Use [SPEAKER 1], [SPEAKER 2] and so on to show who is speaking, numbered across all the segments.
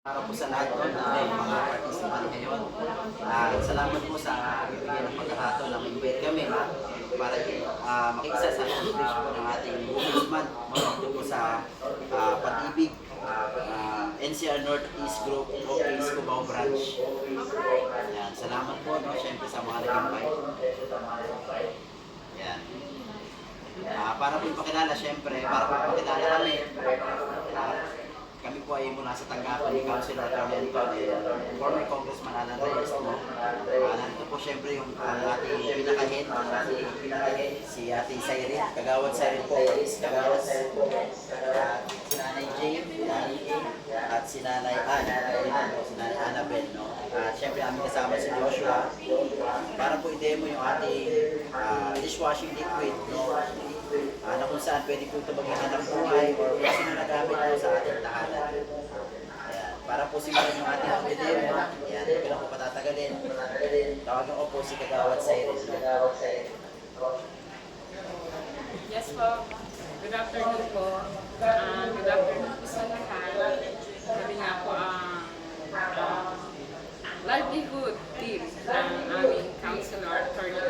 [SPEAKER 1] Para po sa lahat po na mga participant ngayon. Salamat po sa bibigyan ng pagkakataon na mag-invite kami para makikisa sa celebration po ng ating Women's Month dito po sa Pag-ibig NCR Northeast Group Office Cubao Branch. Yan, salamat po syempre sa mga nag-invite. Yan. Para po ipakilala syempre, para po ipakilala kami. Kami po ay mula sa tanggapan ni Councilor Carlento former Congressman Alan Reyes po. Nandito po syempre yung ating pinaka-head, si Ate Sayrin, Kagawad Sayrin po, Kagawad, si Nanay Jane, at si Nanay Annabel, no? At syempre aming kasama si Joshua para po i-demo yung ating dishwashing liquid, no? Na kung saan pwede po ito maging hanap buhay or kung sino nagamit po sa ating tahanan. Ayan. Para po simulan yung ating pag-demo. Ayan, hindi ko lang po patatagalin. Tawagan ko po si Kagawad Sayrin.
[SPEAKER 2] Yes po. Good afternoon po. Good afternoon po sa lahat. Sabi nga po ang livelihood team ng aming Councilor Attorney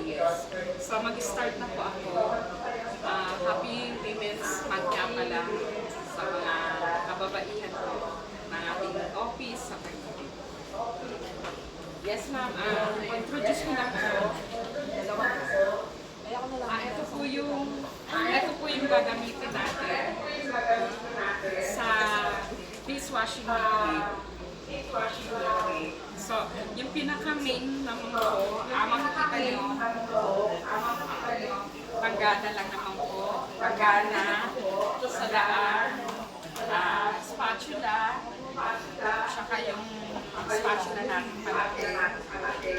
[SPEAKER 2] Reyes. So mag-start na po ako. Happy Women's Month nga pala sa mga kababaihan po ng ating office sa Pag-ibig. Yes ma'am, introduce ko na po. Ito po yung gagamitin natin sa dishwashing liquid. So, yung pinaka-main naman po, makikita nyo, panggana lang naman po, panggana, sa daan, spatula, saka yung spatula natin palaki,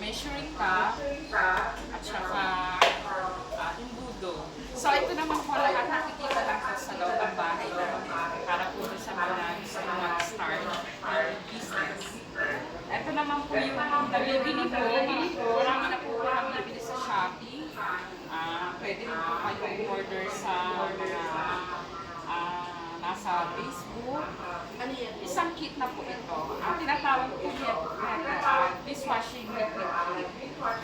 [SPEAKER 2] measuring cup, at saka imbudo. So, ito naman po lahat nakikita lang po sa loob ng bahay namin para po sa mga gusto mag-start business. Ito naman po yung nabibili po. Marami na po kami nabili sa Shopee. Pwede rin po kayo order sa mga nasa Facebook. Isang kit na po ito. Ang tinatawag po niya dishwashing liquid.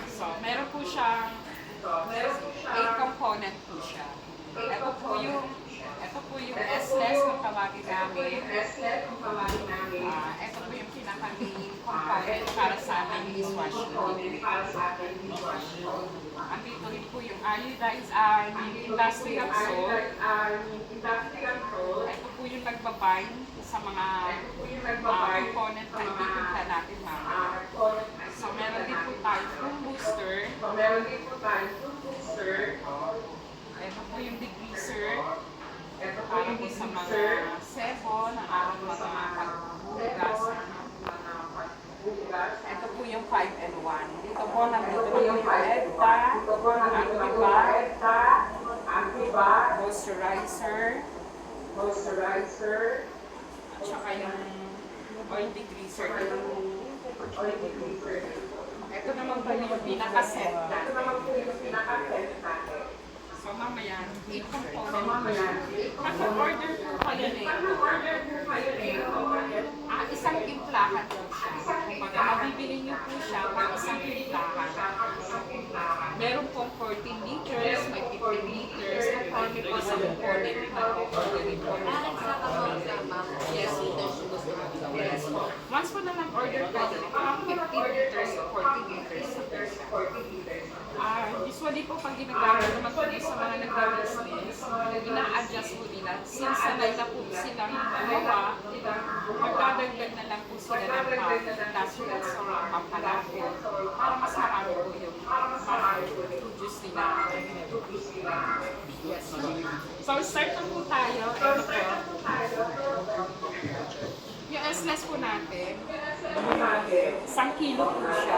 [SPEAKER 2] So, meron po siyang 8 component po siya. Ito po yung S-less kung tawagin namin. Ito po yung pinaka-main component para sa aming dishwashing liquid. Andito rin po yung industrial salt. Ito po yung nagbabind sa mga component na ipipinta natin mamaya. So, meron din po tayo foam booster. Ito po yung degreaser. Para po sa mga sebo na ating mga pagbugas. Ito po yung 5-in-1. Dito po nandito yung EDTA, Activa, moisturizer, at saka yung oil degreaser. Ito naman po yung pinaka-set natin. So mamaya, 8 component. Mag-order po kayo nito. Isang timplahan po siya. Pag mabibili niyo po siya, isang timplahan. Meron pong 14 liters, may 15 liters. Conforme po sa component na orderin po. Yes, yes. Once po na mag-order kayo, 15 liters o 14 liters sa persa. Usually po pag ginagamit naman po sa mga nag-business, ina-adjust po nila. Since sanay na po silang gumawa, magdadagdag na lang po sila ng industrial sa mga pampalaki para mas marami po yung produce nila. Yes. So start na po tayo. Ito po. Yung S-less po natin, 1 kilo po siya.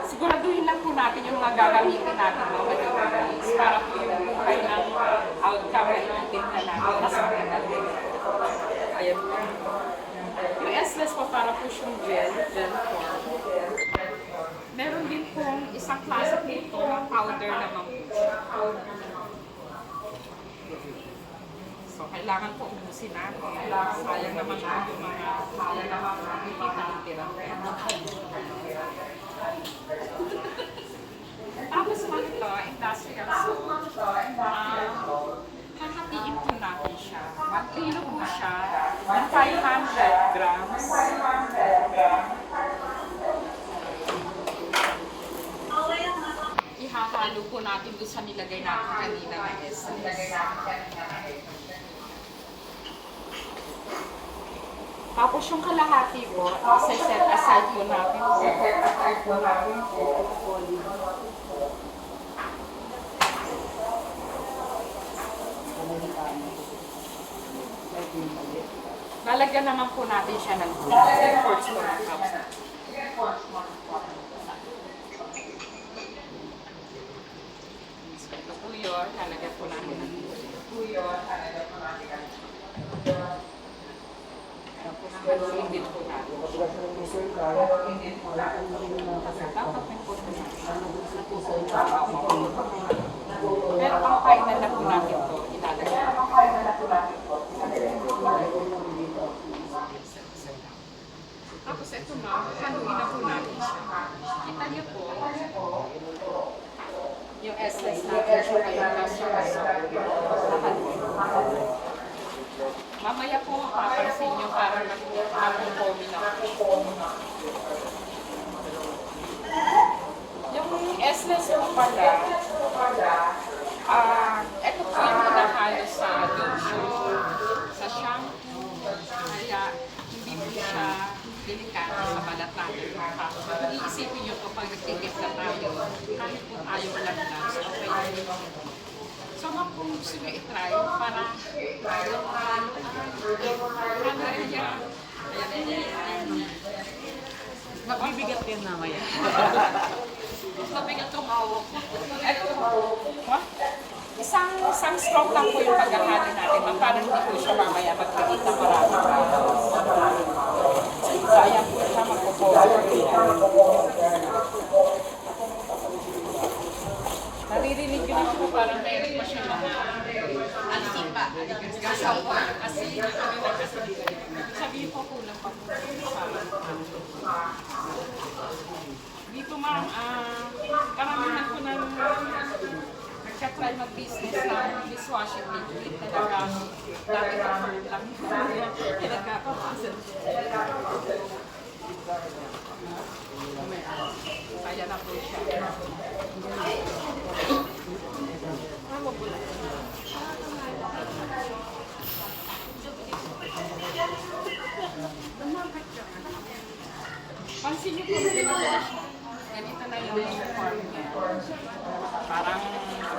[SPEAKER 2] Siguraduhin lang po natin yung mga gagamitin natin mga madawalis para po yung kanyang outcome na ititinta natin. Mas maganda din. Ayan po. Yung S-less po para po siyang gel form. Meron din pong isang klase nito ng powder naman po siya. So, kailangan po ubusin natin. Sayang naman po yung mga nakikita. Tapos naman ito, industrial salt. Hahatiin po natin siya. Mag-kilo po siya ng 500 grams. Ihahalo po natin doon sa nilagay natin kanina na essence. Tapos yung kalahati po, set aside po natin. Lalagyan naman po natin siya ng 3 quarts po ng cups. Ito po yun, lalagyan po natin ng hindi po natin. Dapat may po natin. Pero ang final na po natin ito, ilalagay. Tapos ito na, haluin na po natin siya. Kita niyo po, yung essence natin siya kayo kasi mamaya po mapapansin nyo parang nag-foamy na. Yung essence po pala, ito po yung pinahalo sa lotion, sa shampoo, kaya hindi po siya delikado sa balat natin. Hindi isipin nyo kapag nagtigit na tayo, kahit po tayo walang gloves, okay. So, kung gusto nyo i-try, para
[SPEAKER 3] Magbibigat yan mamaya.
[SPEAKER 2] mabigat tumawag. Eto po, isang stroke lang po yung paghahalo natin, para hindi po siya mamaya magpagit na marami. Kaya po siya magpo-cover. Naririnig ko na po parang meron pa siya mga alsipa. Kasi sabihin po kulang pa po sa dito ma'am, karamihan ko ng nagka-try mag-business ng dishwashing liquid talaga dati pa lang pinagkakapasan. Kaya na po siya. Pansin niyo po ganito na yung form niya. Parang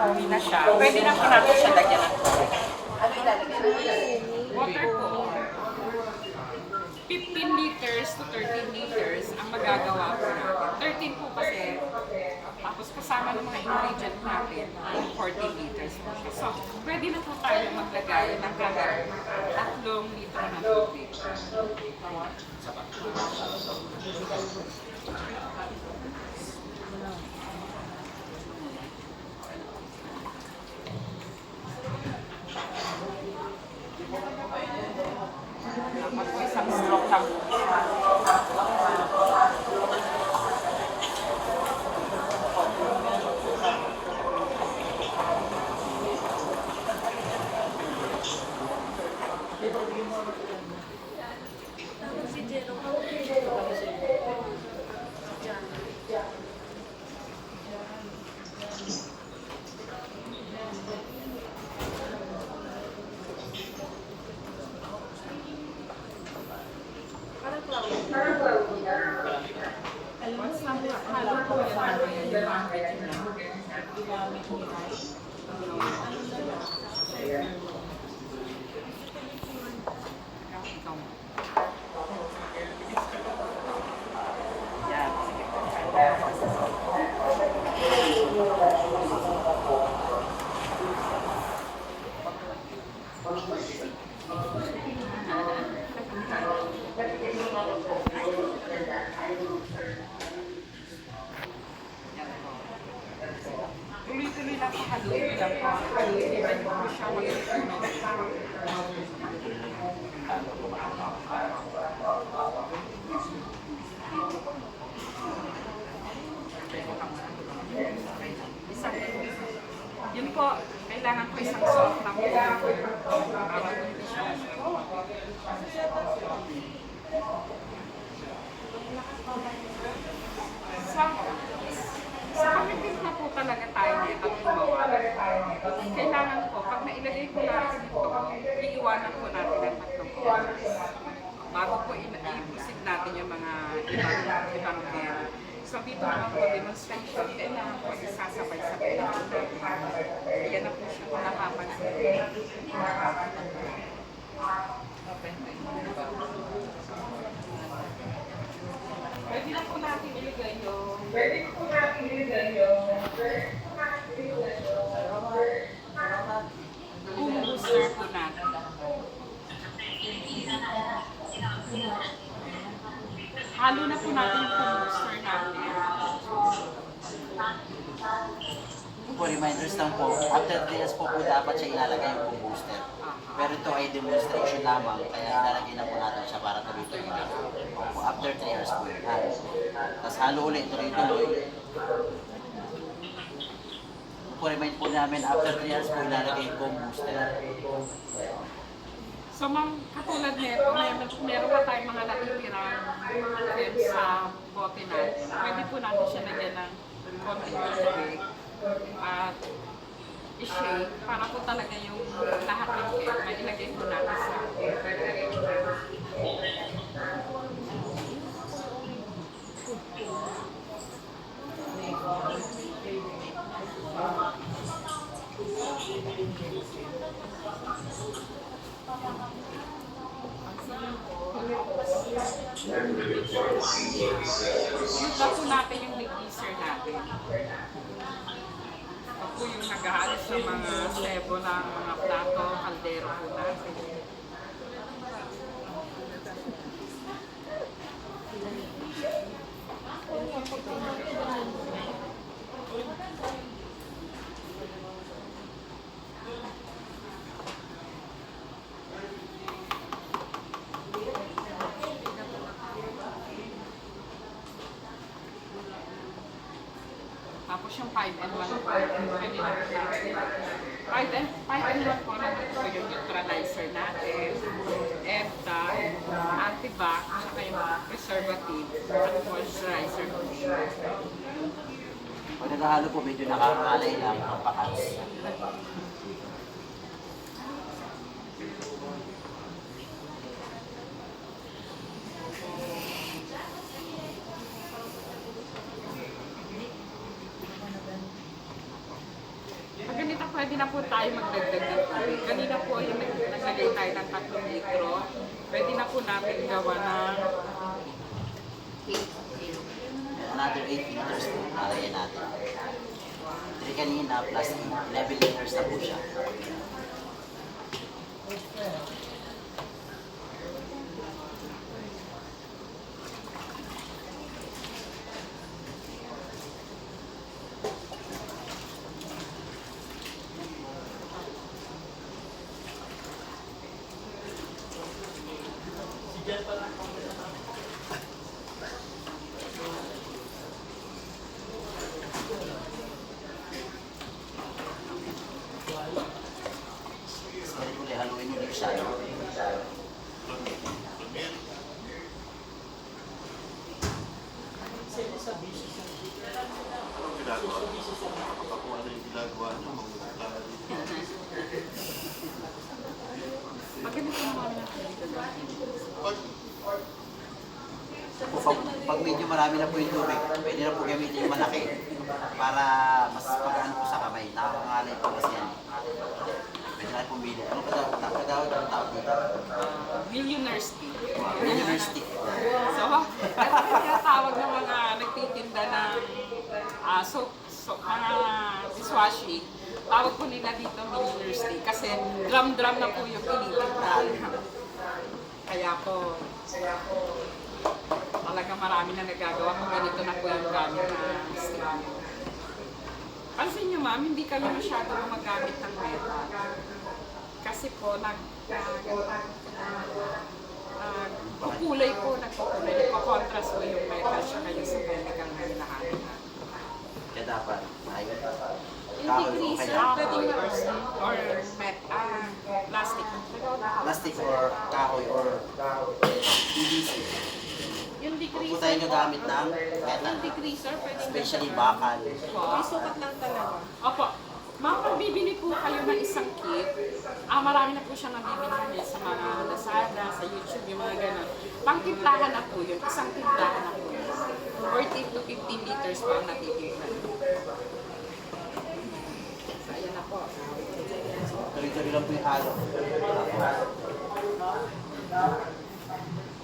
[SPEAKER 2] umi na siya. Pwede na po natin siya lagyan ng ano ilalagay? Water po. 15 liters to 13 liters ang magagawa po natin. 13 po kasi, tapos kasama ng mga ingredient natin, 14 liters po siya. So, pwede na po tayo maglagay ng hanggang 3 litro na tubig. Dapat po isang stroke lang. Once na halo po yung ano yan, yung mga medyo na. Gamit ni rice. Yeah, sige. Tuloy-tuloy lang po, haluin lang po. Haluin lang po siya mag-inom. soft lang po yung para hindi siya sa sa pagdating na po talaga tayo nito at gumawa. Kailangan po, pag nailagay ko natin ito, iiwanan po natin ang 3 oras. Bago po i-proceed natin yung mga ibang air. So dito naman po demonstration, kailangan po isasabay-sabay na po natin. Yan na po siya kung napapansin. Pwede na po natin ilagay yung booster po natin. Halo na po natin yung booster natin.
[SPEAKER 1] Po, reminders lang po, after 3 years po dapat siya ilalagay yung booster. Pero ito ay demonstration lamang, kaya ilalagay na po natin siya para tuloy-tuloy na. Opo, after 3 years po yun. Tapos halo ulit, tuloy-tuloy. Po, remind po namin, after 3 years po ilalagay yung booster.
[SPEAKER 2] So, katulad nito, meron pa tayong mga natitirang M sa bote natin. Pwede po natin siya lagyan ng konting tubig at i-shake para po talaga yung lahat ng cake mailagay po natin sa Yuta po natin yung mixer natin. Ito po yung naghahalo sa mga sebo ng mga plato, kaldero po natin. Tapos yung 5-in-1 po, pwede na po natin. 5-in-1 po natin po yung neutralizer natin, EFTA, antibac, saka yung preservative, at moisturizer po.
[SPEAKER 1] Pag naghahalo po, medyo nakakalay lang ang pakas.
[SPEAKER 2] Pag ganito, pwede na po tayo magdagdag ng tubig. Kanina po yung naglagay tayo ng 3 litro. Pwede na po natin gawa ng
[SPEAKER 1] Another 8 liters po, nalagyan natin. 3 kanina plus 11 liters na po siya. Kaya ko haluin ulit siya. No?
[SPEAKER 4] Ginagawa. Ako ano yung ginagawa niyo, magmumukha dito.
[SPEAKER 2] pag ganito naman natin.
[SPEAKER 1] Pag medyo marami na po yung tubig, pwede na po gamitin yung malaki para mas pagaan po sa kamay. Nakakangalay po kasi yan. Pwede na pumili. Ano pa daw ang tawag dito?
[SPEAKER 2] Millionaire stick.
[SPEAKER 1] Millionaire stick.
[SPEAKER 2] So, kaya tawag ng mga nagtitinda ng mga dishwashing, tawag po nila dito millionaire stick kasi drum-drum na po yung tinitinda. Kaya po, talaga marami na nagagawa kung ganito na po yung gamit na stick. Pansin nyo ma'am, hindi kami masyado gumagamit ng metal. Kasi po, nagkukulay po, nagko-contrast po yung metal siya kayo sa chemical na hinahain.
[SPEAKER 1] Kaya dapat, Kahoy, okay lang.
[SPEAKER 2] Kahoy or plastic.
[SPEAKER 1] Plastic or kahoy or PVC.
[SPEAKER 2] Yung
[SPEAKER 1] Huwag po
[SPEAKER 2] decreaser
[SPEAKER 1] tayo gagamit ng
[SPEAKER 2] yung
[SPEAKER 1] metal.
[SPEAKER 2] decreaser, pwede
[SPEAKER 1] Especially bakal.
[SPEAKER 2] may sukat lang talaga. Opo. Ma'am, pag bibili po kayo ng isang kit, marami na po siyang nabibili sa mga Lazada, sa YouTube, yung mga gano'n. Pangtimplahan na po yun, isang timplahan na po yun. 40 to 50 liters po ang natitimplahan. So, ayan na po.
[SPEAKER 1] Tuloy-tuloy lang po yung halo.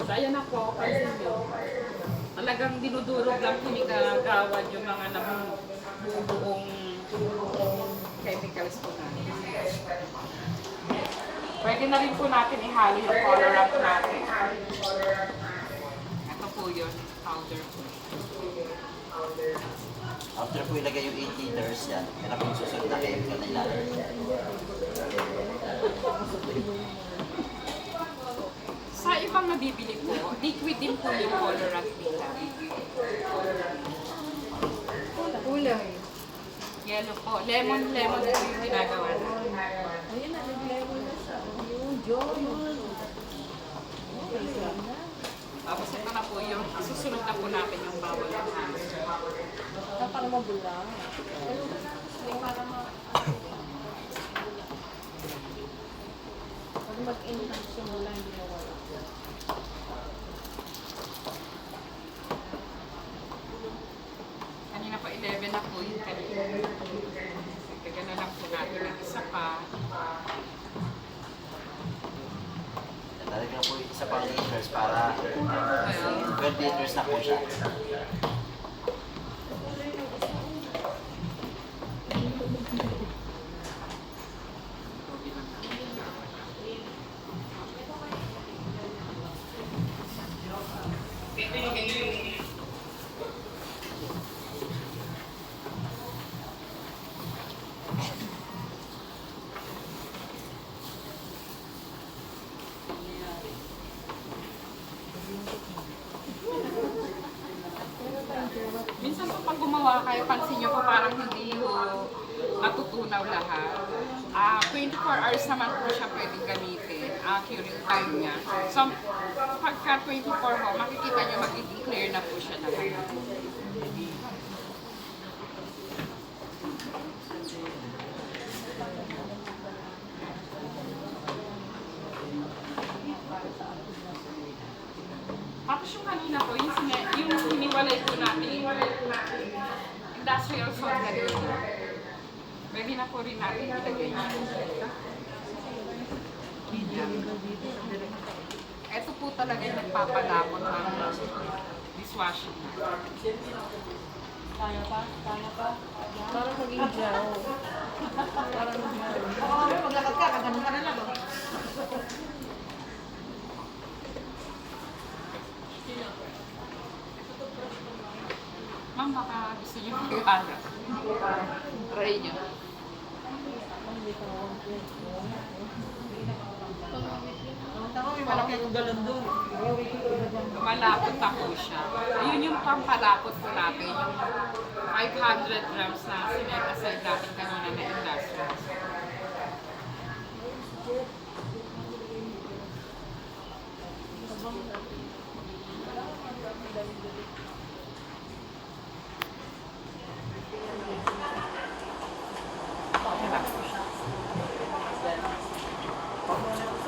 [SPEAKER 2] So, ayan na po, pansin nyo. Talagang dinudurog lang pinagagawad yung mga nabubuong chemicals po natin. Pwede na rin po natin ihalo yung colorant natin. Ito po yun, powder po.
[SPEAKER 1] After po ilagay yung 8 liters yan, yan na po yung susunod na chemical na ilalagay.
[SPEAKER 2] Sa ibang nabibili po, liquid din po yung colorant nila.
[SPEAKER 5] Kulay.
[SPEAKER 2] Yellow po. Lemon po yung ginagawa natin.
[SPEAKER 5] Ayun na, nag-level na siya. Yung John.
[SPEAKER 2] Tapos ito na po yung susunod na po natin yung bawal ng halo.
[SPEAKER 5] Para mabula. Para mag-enhance yung mula, hindi na wala.
[SPEAKER 2] Kanina po 11 na po yung kanina. Gagana lang po natin ang isa pa.
[SPEAKER 1] Lalagyan po yung isa pang liters para 12 liters na po siya.
[SPEAKER 2] Minsan po pag gumawa kayo, pansin nyo po parang hindi po natutunaw lahat. 24 hours naman po siya pwedeng gamitin, curing time niya. So, pagka 24 ho, makikita nyo magiging clear na po siya lahat. Tapos yung kanina po, yung hiniwalay po natin, industrial salt kanina. Pwede na po rin natin ilagay niya. Ito po talaga yung nagpapalapot ng dishwashing.
[SPEAKER 5] Kaya pa? Kaya pa? Parang maging gel. Parang gel. Maglakad ka, kaganon ka na lang.
[SPEAKER 2] Ma'am, baka gusto niyo mag-ara. Try niyo.
[SPEAKER 5] Tama, may malaki yung galon doon.
[SPEAKER 2] Malapot na po siya. Yun yung pampalapot po natin, yung 500 grams na sinag-aside natin kanina na industrial.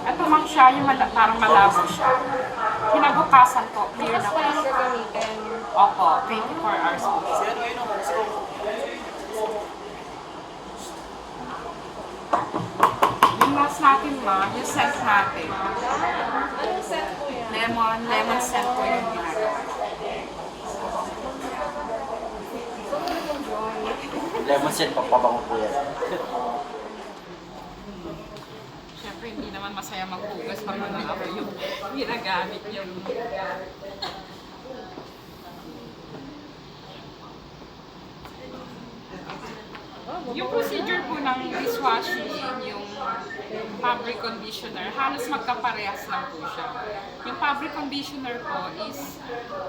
[SPEAKER 2] Ito ma'am siya, yung parang malabo siya. Kinabukasan po, clear na po.
[SPEAKER 5] Siya gamitin.
[SPEAKER 2] Opo, 24 hours po. Yung last natin ma'am, yung scent natin.
[SPEAKER 5] Anong set mo yan?
[SPEAKER 2] Lemon scent po yung ginagawa.
[SPEAKER 1] Lemon scent, pagpabango po yan.
[SPEAKER 2] Siyempre, hindi naman masaya maghugas pag ako yung ginagamit yung... Yung procedure po ng dishwashing, yung fabric conditioner, halos magkaparehas lang po siya. Yung fabric conditioner po is,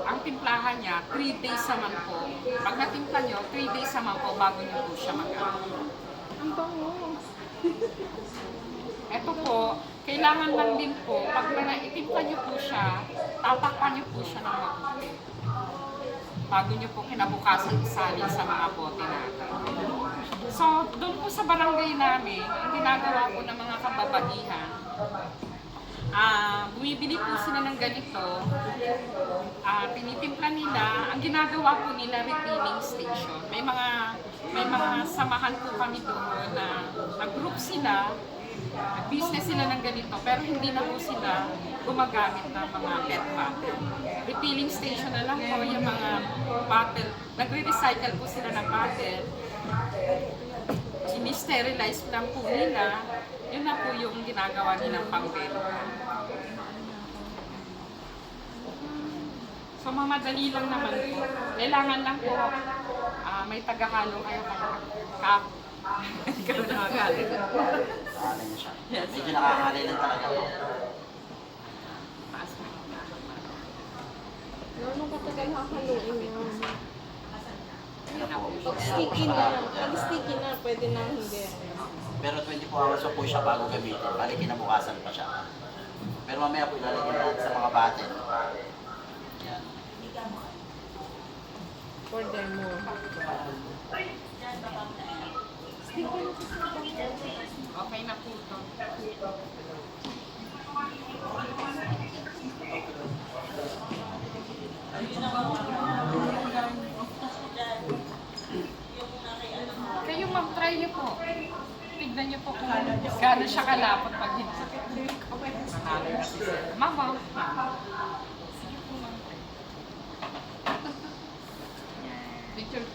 [SPEAKER 2] ang timplahan niya, 3 days naman po. Pag natimpla nyo, 3 days naman po bago nyo po siya magamit.
[SPEAKER 5] Ang bango.
[SPEAKER 2] Ito po, kailangan lang din po, pag itimpla nyo po siya, tatakpan nyo po siya ng mabuti. Bago nyo po kinabukasan isalin sa mga bote natin. So, doon po sa barangay namin, ang ginagawa po ng mga kababaihan, bumibili po sila ng ganito, tinitimpla nila, ang ginagawa po nila refilling station. May mga samahan po kami doon na nag-group sila, business sila ng ganito, pero hindi na po sila gumagamit ng mga PET bottle. Refilling station na lang po yung mga bottle. Nagre-recycle po sila ng bottle. Ini-sterilize lang po nila. Yun na po yung ginagawa nilang pang-benta. So mamadali lang naman po. Kailangan lang po may tagahalo kayo kap. Ikaw na nakakali.
[SPEAKER 1] Ano niya siya. Medyo nakakali lang talaga po.
[SPEAKER 5] Gano'ng katagal hahaluin yun?
[SPEAKER 1] Ano po.
[SPEAKER 5] Pag sticky na, pwede na hindi.
[SPEAKER 1] Pero 24 hours pa po siya bago gamitin. Bali kinabukasan pa siya. Pero mamaya po ilalagyan natin sa mga bottle. Yan.
[SPEAKER 5] For demo.
[SPEAKER 2] Okay na po ito. Kayo ma'am, try niyo po. Tignan niyo po kung gaano siya kalapot pag hindi. Ma'am, ma'am. Picture.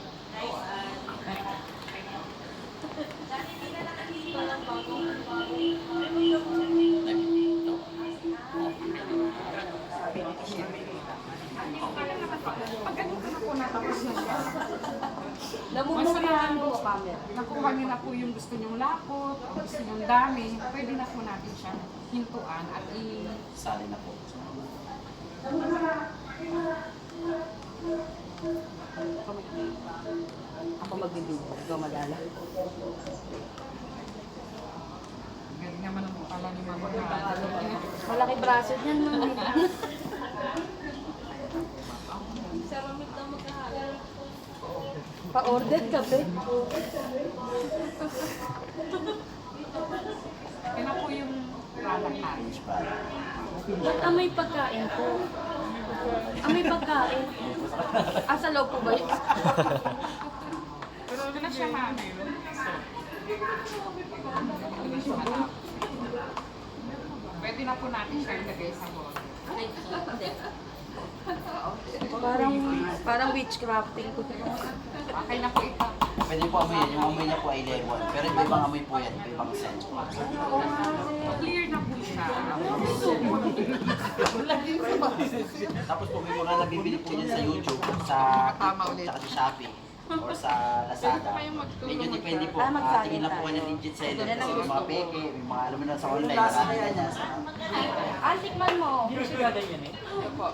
[SPEAKER 5] Namumurahan po camera.
[SPEAKER 2] Nakuha niyo na po yung gusto niyong lapot, o gusto niyong dami, pwede na po natin siya hintuan at
[SPEAKER 1] Sali na po.
[SPEAKER 5] Ako magbibig. Ikaw madala.
[SPEAKER 2] galing naman ang pala ni Mama na.
[SPEAKER 5] Malaki braso niyan, mami. Saramit na magkahal. Pa-order ka, be.
[SPEAKER 2] Yan na po yung product natin.
[SPEAKER 1] Finish product.
[SPEAKER 5] Ba't amoy pagkain ko? Amoy pagkain. Sa loob po ba yun?
[SPEAKER 2] Pero ito na siya mami. Pwede na po natin siya ilagay sa bowl.
[SPEAKER 5] Parang witchcrafting ko.
[SPEAKER 2] Okay na po ito.
[SPEAKER 1] Pwede po amoy yan. Yung amoy niya po ay lemon. Pero iba ibang amoy po yan. Iba ibang scent.
[SPEAKER 2] Clear na po siya.
[SPEAKER 1] Tapos po may mga nabibili po yan sa YouTube, sa TikTok, tsaka sa Shopee, or sa Lazada. Medyo depende po. Tingin lang po kayo ng legit seller. Kasi may mga peke, may mga alam mo na sa online, marami ganyan.
[SPEAKER 5] Antikman mo.
[SPEAKER 2] Ito po.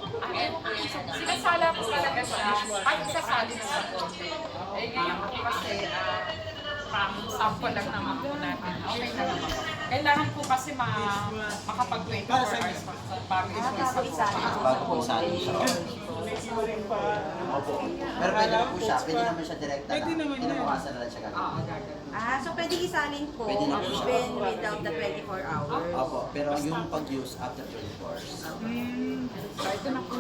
[SPEAKER 2] Sinasala po talaga siya. Ay, isasali na sa konti. Eh, ngayon po kasi pang sample lang naman po natin. Okay na naman. Kailangan po kasi makapag 24 hours bago isa.
[SPEAKER 1] Bago po isali siya. Opo. Pero pwede na po siya. Pwede naman siya direkta na. Kinabukasan na lang siya gagawin.
[SPEAKER 6] So pwede isalin po
[SPEAKER 1] Pwede na po siya.
[SPEAKER 6] even without the 24 hours.
[SPEAKER 1] Opo. Pero yung pag-use after 24 hours.
[SPEAKER 2] Ito na po.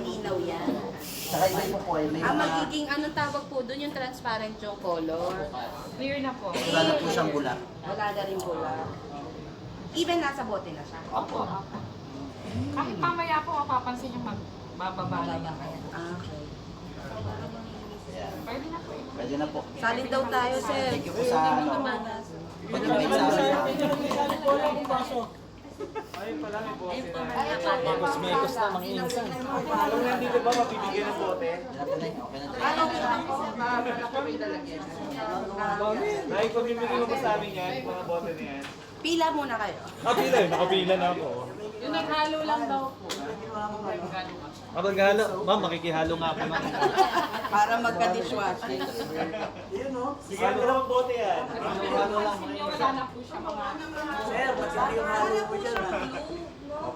[SPEAKER 6] Linaw yan.
[SPEAKER 1] Saka iba po ay may
[SPEAKER 6] Ang
[SPEAKER 1] mga...
[SPEAKER 6] magiging anong tawag po doon yung transparent yung color.
[SPEAKER 2] Clear na po.
[SPEAKER 1] Wala na po siyang bula.
[SPEAKER 6] Wala na rin pula. Even nasa bote na siya.
[SPEAKER 1] Opo.
[SPEAKER 2] Kahit mamaya po mapapansin yung magbababa na yan.
[SPEAKER 6] Okay.
[SPEAKER 2] Pwede na po.
[SPEAKER 1] Pwede na po.
[SPEAKER 6] Salin daw tayo, sir.
[SPEAKER 1] Thank you po sa ano. Pag-invite sa amin.
[SPEAKER 7] Ayun pala, may bote
[SPEAKER 3] Ayun po,
[SPEAKER 7] na.
[SPEAKER 3] mekos na mga insan.
[SPEAKER 7] Kung nandito ba, mabibigyan ng bote? Dahil kung bibigyan mo ba sa amin yan, yung mga bote na yan?
[SPEAKER 6] Pila muna kayo.
[SPEAKER 7] Pila eh, nakapila na ako.
[SPEAKER 3] Yung naghalo lang daw po.
[SPEAKER 7] Kapag halo, ma'am, makikihalo nga po na.
[SPEAKER 6] Para magka-dishwashing.
[SPEAKER 7] Sige, ano lang bote yan?
[SPEAKER 2] Senior, wala na po siya mga...